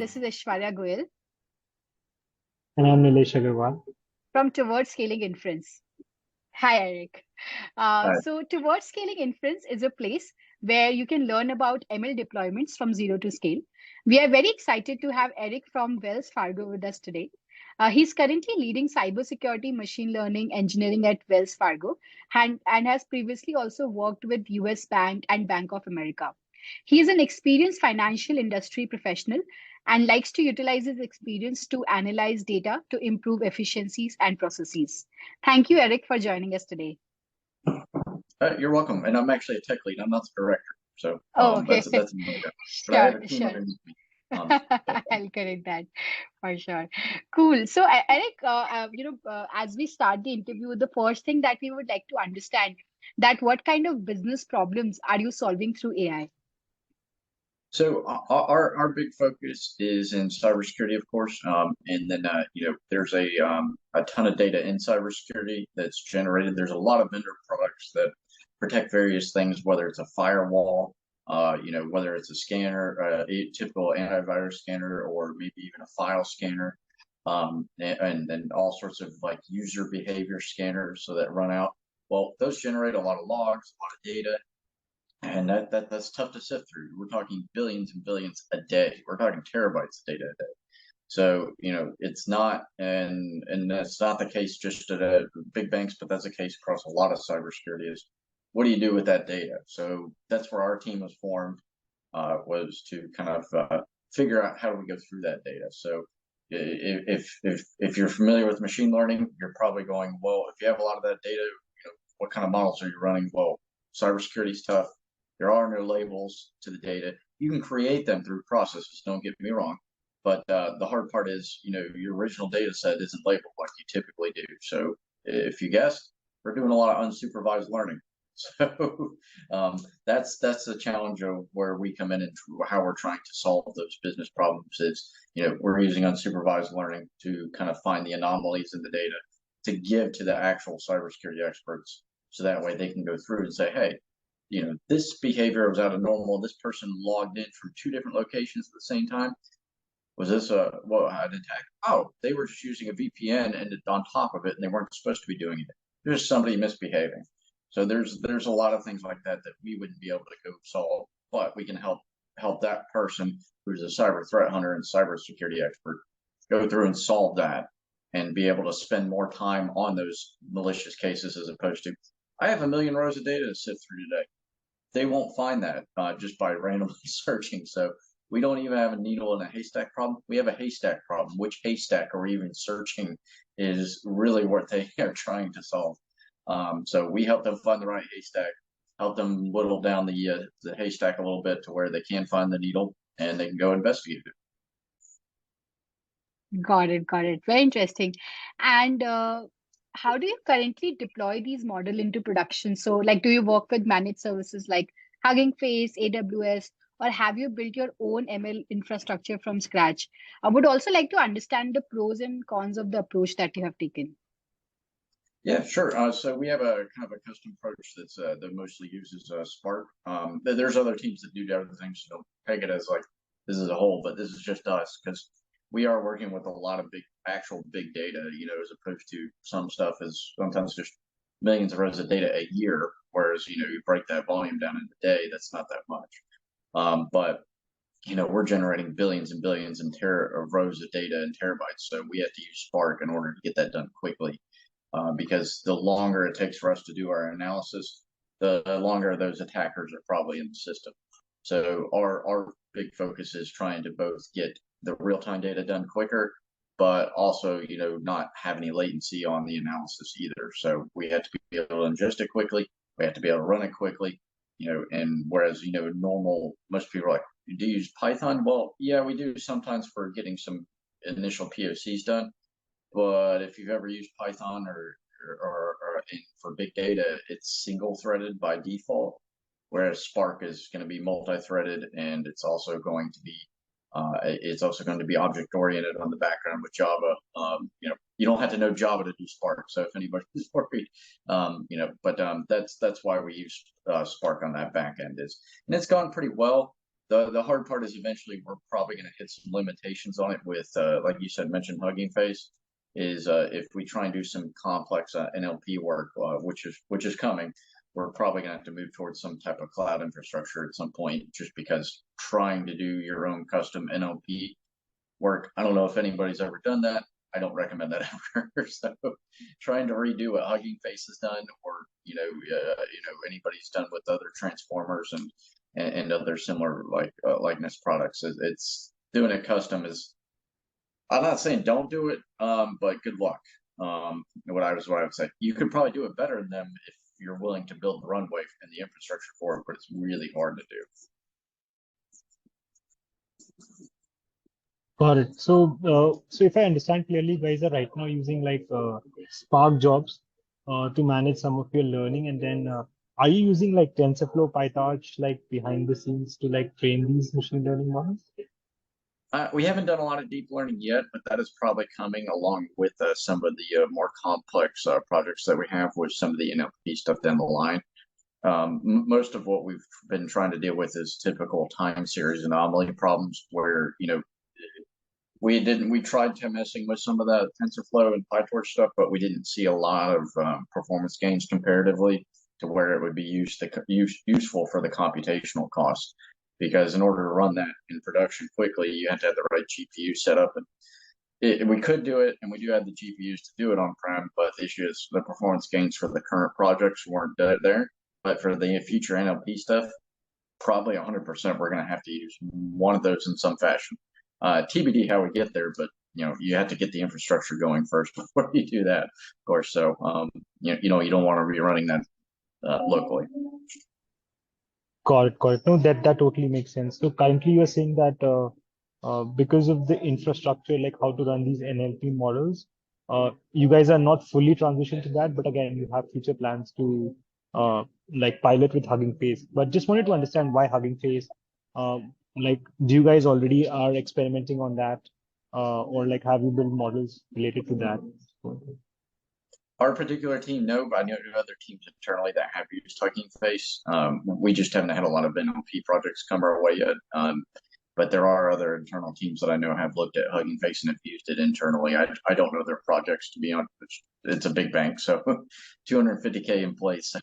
this is Aishwarya Goyal And I'm Nilesh Agarwal. from Towards Scaling Inference. Hi, Eric. Right. So, Towards Scaling Inference is a place where you can learn about ML deployments from zero to scale. We are very excited to have Eric from Wells Fargo with us today. He's currently leading cybersecurity machine learning engineering at Wells Fargo and has previously also worked with US Bank and Bank of America. He is an experienced financial industry professional and likes to utilize his experience to analyze data to improve efficiencies and processes. Thank you, Eric, for joining us today. You're welcome. And I'm actually a tech lead. I'm not the director. So Okay. that's but I have a team Sure. underneath me. I'll correct that for sure. Cool. So, Eric, as we start the interview, the first thing that we would like to understand that what kind of business problems are you solving through AI? So our big focus is in cybersecurity, of course, and then there's a ton of data in cybersecurity that's generated. There's a lot of vendor products that protect various things, whether it's a firewall, whether it's a scanner, a typical antivirus scanner, or maybe even a file scanner, and then all sorts of like user behavior scanners so that run out. Well, those generate a lot of logs, a lot of data. And that's tough to sift through. We're talking billions and billions a day. We're talking terabytes of data a day. So, it's not, and that's not the case just at big banks, but that's the case across a lot of cybersecurity is what do you do with that data? So that's where our team was formed, was to kind of figure out how do we go through that data. So if you're familiar with machine learning, you're probably going, well, if you have a lot of that data, what kind of models are you running? Well, cybersecurity is tough. There are no labels to the data. You can create them through processes, don't get me wrong. But the hard part is, your original data set isn't labeled like you typically do. So if you guessed, we're doing a lot of unsupervised learning. So that's the challenge of where we come in and how we're trying to solve those business problems is, we're using unsupervised learning to kind of find the anomalies in the data to give to the actual cybersecurity experts. So that way they can go through and say, hey, this behavior was out of normal. This person logged in from 2 different locations at the same time. Was this an attack? Oh, they were just using a VPN and on top of it, and they weren't supposed to be doing it. There's somebody misbehaving. So there's a lot of things like that we wouldn't be able to go solve, but we can help that person who's a cyber threat hunter and cybersecurity expert go through and solve that and be able to spend more time on those malicious cases as opposed to, I have 1 million rows of data to sift through today. They won't find that just by randomly searching. So we don't even have a needle in a haystack problem. We have a haystack problem. Which haystack are we even searching is really what they are trying to solve. So we help them find the right haystack, help them whittle down the haystack a little bit to where they can find the needle and they can go investigate it. Got it. Very interesting. And how do you currently deploy these model into production? So, like, do you work with managed services like Hugging Face, AWS, or have you built your own ML infrastructure from scratch? I would also like to understand the pros and cons of the approach that you have taken. Yeah, sure. So we have a kind of a custom approach that mostly uses Spark. There's other teams that do other things, so don't peg it as like this is a whole, but this is just us because we are working with a lot of actual big data, as opposed to some stuff is sometimes just millions of rows of data a year, whereas, you break that volume down in a day, that's not that much. But, we're generating billions and billions of rows of data in terabytes. So we have to use Spark in order to get that done quickly. Because the longer it takes for us to do our analysis, the longer those attackers are probably in the system. So our big focus is trying to both get the real-time data done quicker, but also, not have any latency on the analysis either. So we have to be able to ingest it quickly. We have to be able to run it quickly, and whereas, most people are like, do you use Python? Well, yeah, we do sometimes for getting some initial POCs done. But if you've ever used Python or for big data, it's single-threaded by default, whereas Spark is going to be multi-threaded, and it's also going to be object-oriented on the background with Java. You don't have to know Java to do Spark. So if anybody's worried, that's why we use Spark on that back end and it's gone pretty well. the hard part is eventually we're probably going to hit some limitations on it with, like you said, mentioned Hugging Face. Is if we try and do some complex NLP work, which is coming, we're probably going to have to move towards some type of cloud infrastructure at some point, just because trying to do your own custom NLP work, I don't know if anybody's ever done that. I don't recommend that ever. So trying to redo what Hugging Face has done, or anybody's done with other transformers and other similar likeness products, it's doing it custom is. I'm not saying don't do it, but good luck. What I would say, you could probably do it better than them if you're willing to build the runway and the infrastructure for it, but it's really hard to do. Got it. So if I understand clearly, you guys are right now using like Spark jobs to manage some of your learning, and then are you using like TensorFlow, PyTorch, like behind the scenes to like train these machine learning models? We haven't done a lot of deep learning yet, but that is probably coming along with some of the more complex projects that we have with some of the NLP stuff down the line. Most of what we've been trying to deal with is typical time series anomaly problems where, we tried to messing with some of that TensorFlow and PyTorch stuff, but we didn't see a lot of performance gains comparatively to where it would be useful for the computational cost. Because in order to run that in production quickly, you have to have the right GPU set up. And we could do it, and we do have the GPUs to do it on-prem, but the issue is the performance gains for the current projects weren't there. But for the future NLP stuff, probably 100% we're going to have to use one of those in some fashion. TBD how we get there, but you have to get the infrastructure going first before you do that, of course. So you don't want to be running that locally. Got it. No, that totally makes sense. So currently you're saying that because of the infrastructure, like how to run these NLP models, you guys are not fully transitioned to that, but again, you have future plans to like pilot with Hugging Face. But just wanted to understand why Hugging Face. Like, do you guys already are experimenting on that, or like have you built models related to that? Our particular team, no, but I know other teams internally that have used Hugging Face. We just haven't had a lot of NLP projects come our way yet. But there are other internal teams that I know have looked at Hugging Face and have used it internally. I don't know their projects, to be honest. It's a big bank, so 250K in place.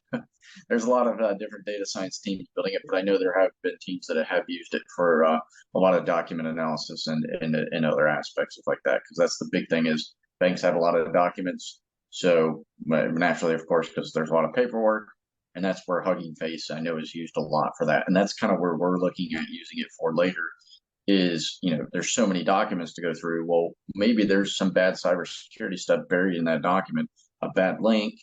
There's a lot of different data science teams building it, but I know there have been teams that have used it for a lot of document analysis and other aspects of like that. Because that's the big thing is banks have a lot of documents. So naturally, of course, because there's a lot of paperwork, and that's where Hugging Face I know is used a lot for that. And that's kind of where we're looking at using it for later is, there's so many documents to go through. Well, maybe there's some bad cybersecurity stuff buried in that document, a bad link.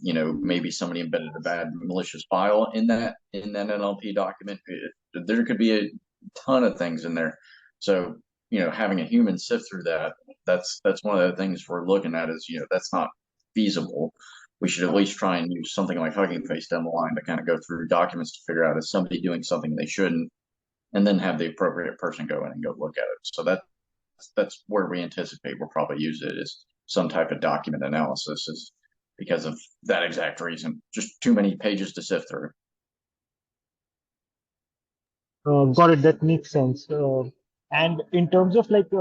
Maybe somebody embedded a bad malicious file in that NLP document. There could be a ton of things in there. So, having a human sift through that's one of the things we're looking at is, that's not feasible. We should at least try and use something like Hugging Face down the line to kind of go through documents to figure out is somebody doing something they shouldn't, and then have the appropriate person go in and go look at it. So that's where we anticipate we'll probably use it is some type of document analysis is because of that exact reason. Just too many pages to sift through. Got it. That makes sense. And in terms of like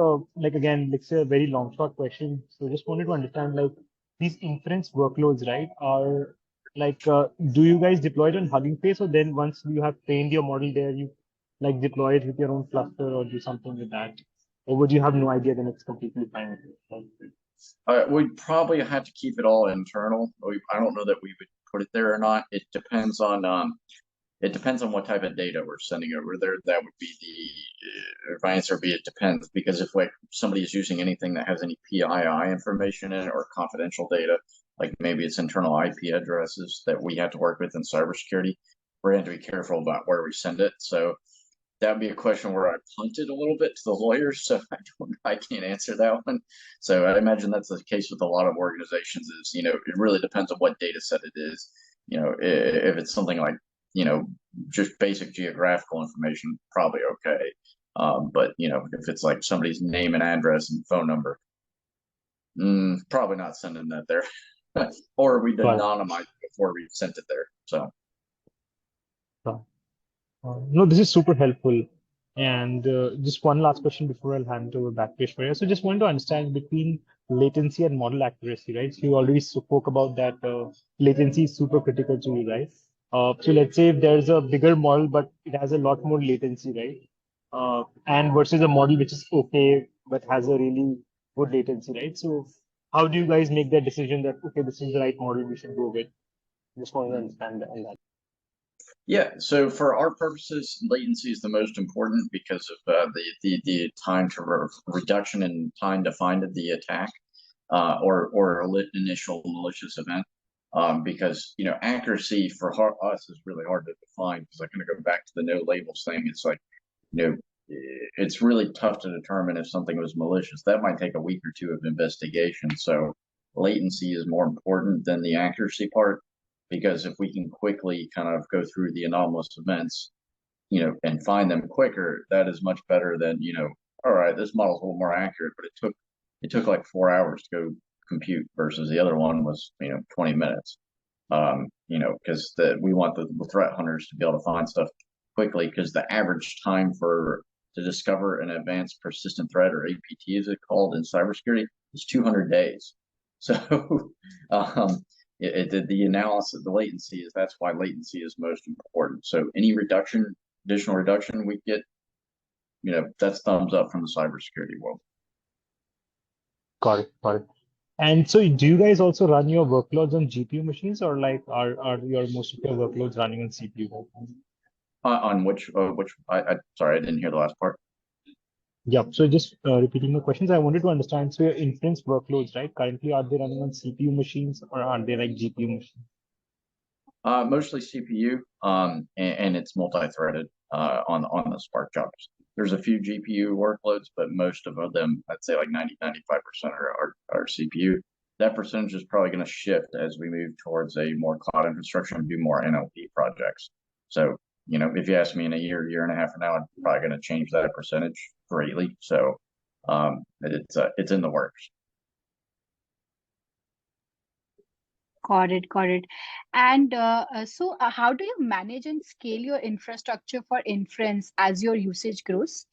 again, let's say a very long shot question. So just wanted to understand like these inference workloads, right? Are like, do you guys deploy it on Hugging Face, or then once you have trained your model there, you like deploy it with your own cluster or do something with that? Or would you have no idea, then it's completely fine? We'd probably have to keep it all internal. I don't know that we would put it there or not. It depends on what type of data we're sending over there. That would be my answer would be it depends, because if like somebody is using anything that has any PII information in it or confidential data, like maybe it's internal IP addresses that we have to work with in cybersecurity, we're going to be careful about where we send it. So that would be a question where I punted a little bit to the lawyers, so I can't answer that one. So I imagine that's the case with a lot of organizations. Is it really depends on what data set it is. If it's something like just basic geographical information, probably okay. But if it's like somebody's name and address and phone number, probably not sending that there. Or we'd anonymize it before we sent it there. So. No, this is super helpful. And just one last question before I'll hand it over back to Ishwarya. So just wanted to understand between latency and model accuracy, right? So you already spoke about that latency is super critical to you, right? So let's say if there's a bigger model, but it has a lot more latency, right? And versus a model which is okay, but has a really good latency, right? So how do you guys make that decision that, okay, this is the right model we should go with? Just want to understand that. Yeah, so for our purposes, latency is the most important because of the time to reduction in time to find the attack or initial malicious event. Because accuracy for us is really hard to define because I'm going to go back to the no labels thing. It's like it's really tough to determine if something was malicious. That might take a week or two of investigation. So latency is more important than the accuracy part because if we can quickly kind of go through the anomalous events, and find them quicker, that is much better than, all right, this model's a little more accurate, but it took like 4 hours to go compute versus the other one was, 20 minutes. Because we want the threat hunters to be able to find stuff quickly because the average time to discover an advanced persistent threat, or APT as it's called in cybersecurity, is 200 days. So the analysis, the latency is, that's why latency is most important. So any additional reduction we get, that's thumbs up from the cybersecurity world. Got it. Got it. And so do you guys also run your workloads on GPU machines, or like are your most of your workloads running on CPU? On which sorry, I didn't hear the last part. Yeah. So just repeating the questions, I wanted to understand. So your inference workloads, right? Currently, are they running on CPU machines or are they like GPU machines? Mostly CPU, and it's multi-threaded on the Spark jobs. There's a few GPU workloads, but most of them, I'd say like 90-95% are CPU. That percentage is probably going to shift as we move towards a more cloud infrastructure and do more NLP projects. So, if you ask me in a year and a half from now, I'm probably going to change that percentage greatly. So, it's in the works. Got it, got it. And so how do you manage and scale your infrastructure for inference as your usage grows?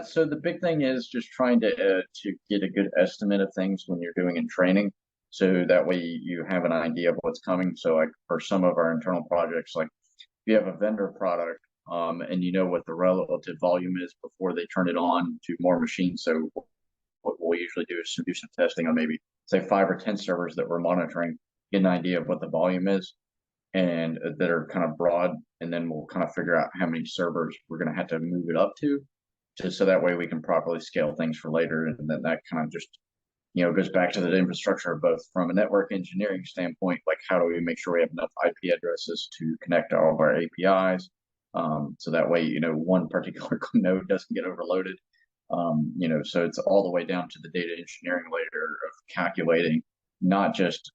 So the big thing is just trying to get a good estimate of things when you're doing in training, so that way you have an idea of what's coming. So like for some of our internal projects, like if you have a vendor product, and you know what the relative volume is before they turn it on to more machines. So what we usually do is do some testing on maybe say 5 or 10 servers that we're monitoring, get an idea of what the volume is, and that are kind of broad, and then we'll kind of figure out how many servers we're going to have to move it up to, just so that way we can properly scale things for later. And then that kind of just, goes back to the infrastructure, both from a network engineering standpoint, like how do we make sure we have enough IP addresses to connect to all of our APIs. So that way, one particular node doesn't get overloaded. So it's all the way down to the data engineering layer of calculating not just,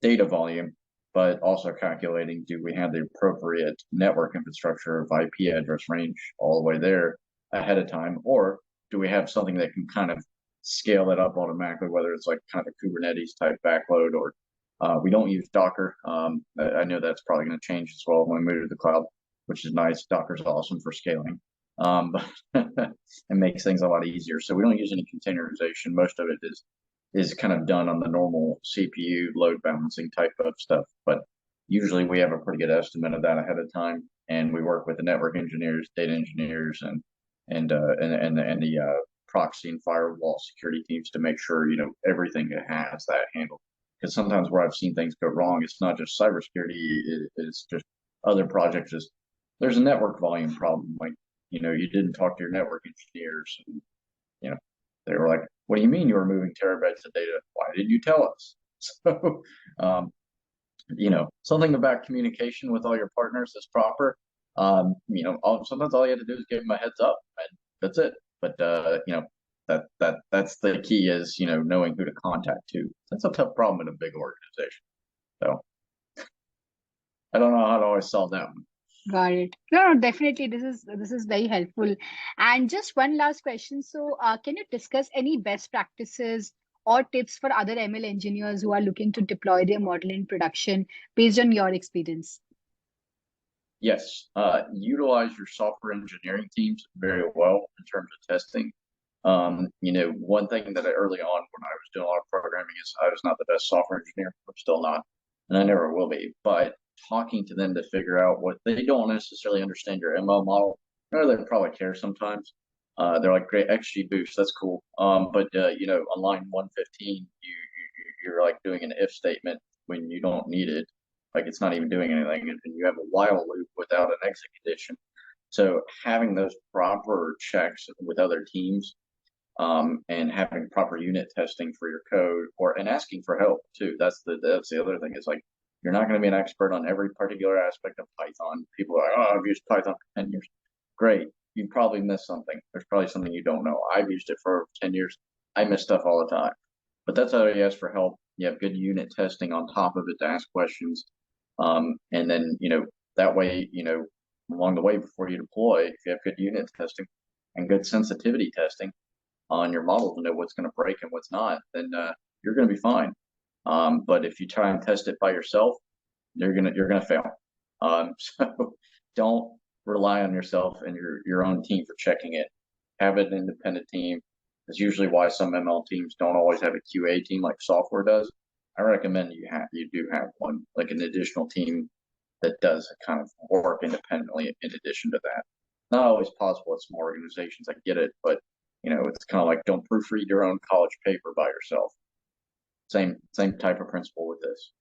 data volume, but also calculating, do we have the appropriate network infrastructure of IP address range all the way there ahead of time, or do we have something that can kind of scale that up automatically, whether it's like kind of a Kubernetes type backload, or we don't use Docker. I know that's probably going to change as well when we move to the cloud, which is nice. Docker's awesome for scaling, but it makes things a lot easier. So we don't use any containerization. Most of it is kind of done on the normal CPU load balancing type of stuff, but usually we have a pretty good estimate of that ahead of time, and we work with the network engineers, data engineers, and the proxy and firewall security teams to make sure everything has that handled. Because sometimes where I've seen things go wrong, it's not just cybersecurity; it's just other projects. There's a network volume problem. Like you didn't talk to your network engineers, and they were like, "What do you mean you were moving terabytes of data? Why didn't you tell us?" So, something about communication with all your partners is proper. Sometimes all you have to do is give them a heads up, and that's it. But that's the key is knowing who to contact too. That's a tough problem in a big organization. So I don't know how to always solve that one. Got it. No, no, definitely. This is very helpful. And just one last question. So, can you discuss any best practices or tips for other ML engineers who are looking to deploy their model in production based on your experience? Yes, utilize your software engineering teams very well in terms of testing. One thing that early on when I was doing a lot of programming is I was not the best software engineer. I'm still not, and I never will be. But talking to them to figure out what they don't necessarily understand your ML model, or they probably care sometimes. They're like, great XG boost, that's cool. But on line 115, you're like doing an if statement when you don't need it. Like it's not even doing anything, and you have a while loop without an exit condition. So having those proper checks with other teams, and having proper unit testing for your code, and asking for help too. That's the other thing. Is like you're not going to be an expert on every particular aspect of Python. People are like, oh, I've used Python for 10 years. Great. You probably missed something. There's probably something you don't know. I've used it for 10 years. I miss stuff all the time. But that's how you ask for help. You have good unit testing on top of it to ask questions. And then, that way, along the way before you deploy, if you have good unit testing and good sensitivity testing on your model to know what's going to break and what's not, then you're going to be fine. But if you try and test it by yourself, you're gonna fail. So don't rely on yourself and your own team for checking it. Have an independent team. That's usually why some ML teams don't always have a QA team like software does. I recommend you do have one, like an additional team that does kind of work independently in addition to that. Not always possible at small organizations, I get it, but it's kind of like don't proofread your own college paper by yourself. Same type of principle with this.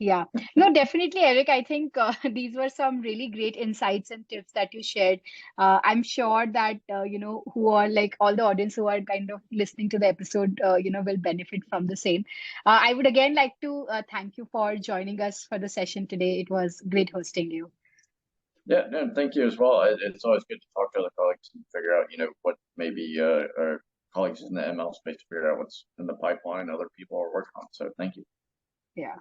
Yeah, no, definitely, Eric. I think these were some really great insights and tips that you shared. I'm sure that, who are like all the audience who are kind of listening to the episode, will benefit from the same. I would again like to thank you for joining us for the session today. It was great hosting you. Yeah, no, thank you as well. It's always good to talk to other colleagues and figure out, what maybe our colleagues in the ML space to figure out what's in the pipeline other people are working on. So thank you. Yeah.